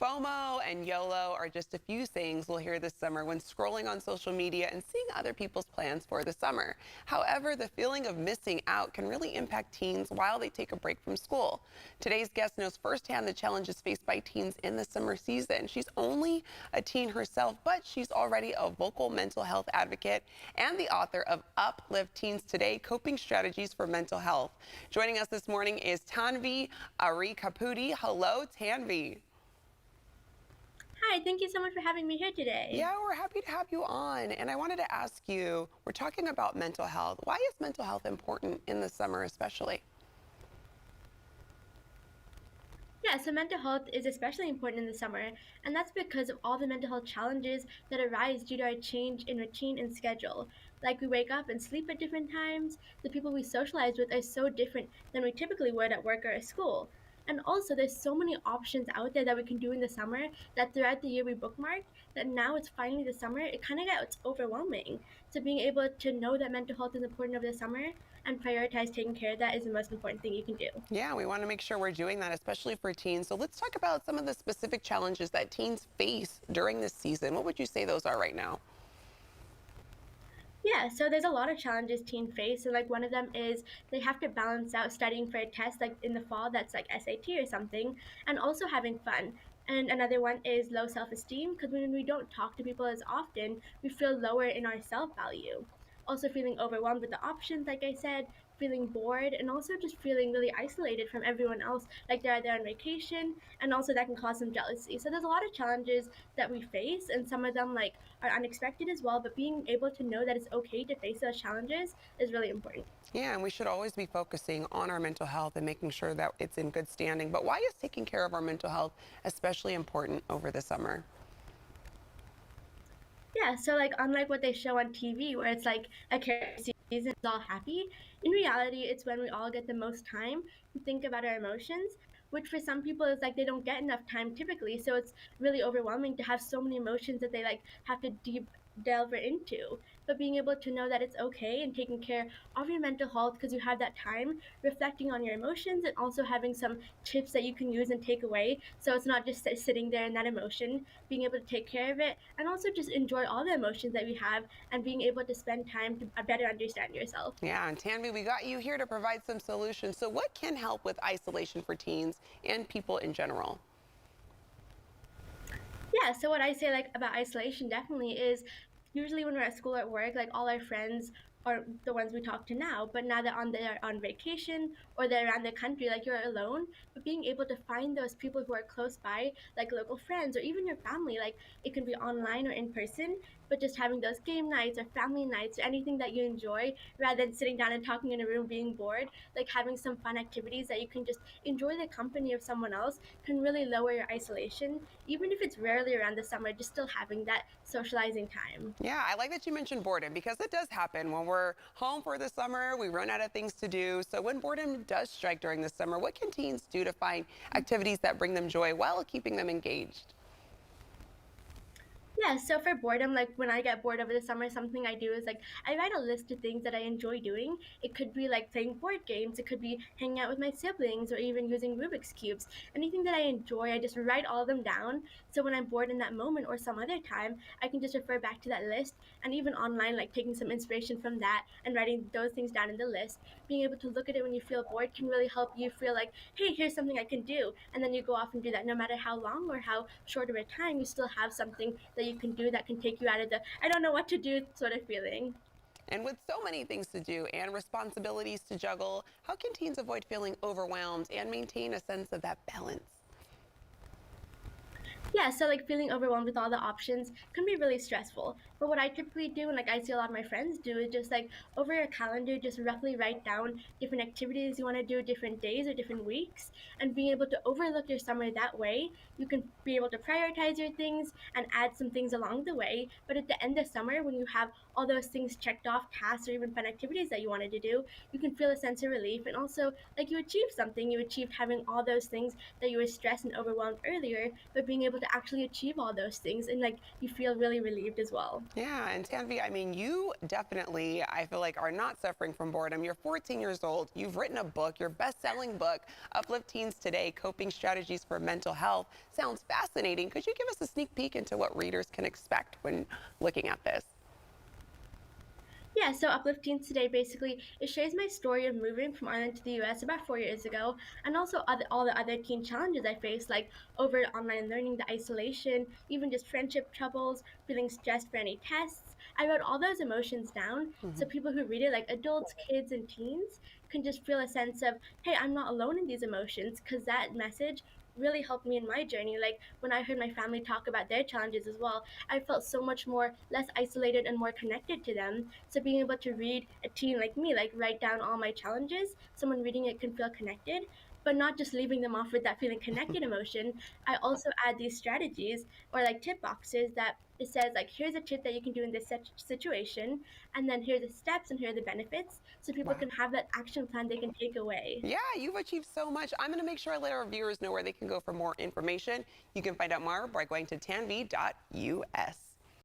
FOMO and YOLO are just a few things we'll hear this summer when scrolling on social media and seeing other people's plans for the summer. However, the feeling of missing out can really impact teens while they take a break from school. Today's guest knows firsthand the challenges faced by teens in the summer season. She's only a teen herself, but she's already a vocal mental health advocate and the author of Uplift Teens Today, Coping Strategies for Mental Health. Joining us this morning is Tanvi Arikapudi. Hello, Tanvi. Hi, thank you so much for having me here today. Yeah, we're happy to have you on. And I wanted to ask you, we're talking about mental health. Why is mental health important in the summer especially? Yeah, so mental health is especially important in the summer, and that's because of all the mental health challenges that arise due to our change in routine and schedule. Like we wake up and sleep at different times, the people we socialize with are so different than we typically would at work or at school. And also, there's so many options out there that we can do in the summer that throughout the year we bookmarked, that now it's finally the summer, it kind of gets overwhelming. So, being able to know that mental health is important over the summer and prioritize taking care of that is the most important thing you can do. Yeah, we want to make sure we're doing that, especially for teens. So let's talk about some of the specific challenges that teens face during this season. What would you say those are right now? Yeah, so there's a lot of challenges teens face, and like one of them is they have to balance out studying for a test like in the fall that's like SAT or something, and also having fun. And another one is low self-esteem because when we don't talk to people as often, we feel lower in our self-value. Also feeling overwhelmed with the options, like I said, feeling bored, and also just feeling really isolated from everyone else, like they're either on vacation, and also that can cause some jealousy. So there's a lot of challenges that we face, and some of them like are unexpected as well, but being able to know that it's okay to face those challenges is really important. Yeah, and we should always be focusing on our mental health and making sure that it's in good standing. But why is taking care of our mental health especially important over the summer? Yeah, so like unlike what they show on TV where it's like a character season is all happy, in reality it's when we all get the most time to think about our emotions, which for some people is like they don't get enough time typically. So it's really overwhelming to have so many emotions that they like have to deep delve into. But being able to know that it's okay and taking care of your mental health because you have that time reflecting on your emotions and also having some tips that you can use and take away. So it's not just sitting there in that emotion, being able to take care of it and also just enjoy all the emotions that we have and being able to spend time to better understand yourself. Yeah, and Tanvi, we got you here to provide some solutions. So what can help with isolation for teens and people in general? Yeah, so what I say like about isolation definitely is usually when we're at school or at work, like all our friends are the ones we talk to now, but now that they're on vacation or they're around the country, like you're alone. But being able to find those people who are close by, like local friends or even your family, like it can be online or in person, but just having those game nights or family nights or anything that you enjoy rather than sitting down and talking in a room being bored, like having some fun activities that you can just enjoy the company of someone else can really lower your isolation, even if it's rarely around the summer, just still having that socializing time. Yeah, I like that you mentioned boredom because it does happen when we're home for the summer, we run out of things to do. So when boredom does strike during the summer, what can teens do to find activities that bring them joy while keeping them engaged? Yeah, so for boredom, like when I get bored over the summer, something I do is like I write a list of things that I enjoy doing. It could be like playing board games, it could be hanging out with my siblings, or even using Rubik's Cubes. Anything that I enjoy, I just write all of them down. So when I'm bored in that moment or some other time, I can just refer back to that list. And even online, like taking some inspiration from that and writing those things down in the list, being able to look at it when you feel bored can really help you feel like, hey, here's something I can do. And then you go off and do that no matter how long or how short of a time, you still have something that you can do that can take you out of the I don't know what to do sort of feeling. And with so many things to do and responsibilities to juggle, how can teens avoid feeling overwhelmed and maintain a sense of that balance? Yeah, so like feeling overwhelmed with all the options can be really stressful. But what I typically do, and like I see a lot of my friends do, is just like over a calendar, just roughly write down different activities you want to do, different days or different weeks, and being able to overlook your summer that way, you can be able to prioritize your things and add some things along the way. But at the end of summer, when you have all those things checked off, tasks or even fun activities that you wanted to do, you can feel a sense of relief and also like you achieved something. You achieved having all those things that you were stressed and overwhelmed earlier, but being able to actually achieve all those things and like you feel really relieved as well. Yeah, and Tanvi, I mean, you definitely, I feel like, are not suffering from boredom. You're 14 years old. You've written a book, your best-selling book, Uplift Teens Today, Coping Strategies for Mental Health. Sounds fascinating. Could you give us a sneak peek into what readers can expect when looking at this? Yeah, so Uplift Teens Today basically it shares my story of moving from Ireland to the US about 4 years ago, and also all the other teen challenges I faced, like over online learning, the isolation, even just friendship troubles, feeling stressed for any tests. I wrote all those emotions down so people who read it, like adults, kids, and teens, can just feel a sense of, hey, I'm not alone in these emotions, because that message really helped me in my journey. Like when I heard my family talk about their challenges as well, I felt so much more less isolated and more connected to them. So being able to read a teen like me, like write down all my challenges, someone reading it can feel connected, but not just leaving them off with that feeling connected emotion. I also add these strategies or like tip boxes that it says like here's a tip that you can do in this situation, and then here are the steps and here are the benefits, so people Wow. can have that action plan they can take away. Yeah, you've achieved so much. I'm going to make sure I let our viewers know where they can go for more information. You can find out more by going to tanvi.us.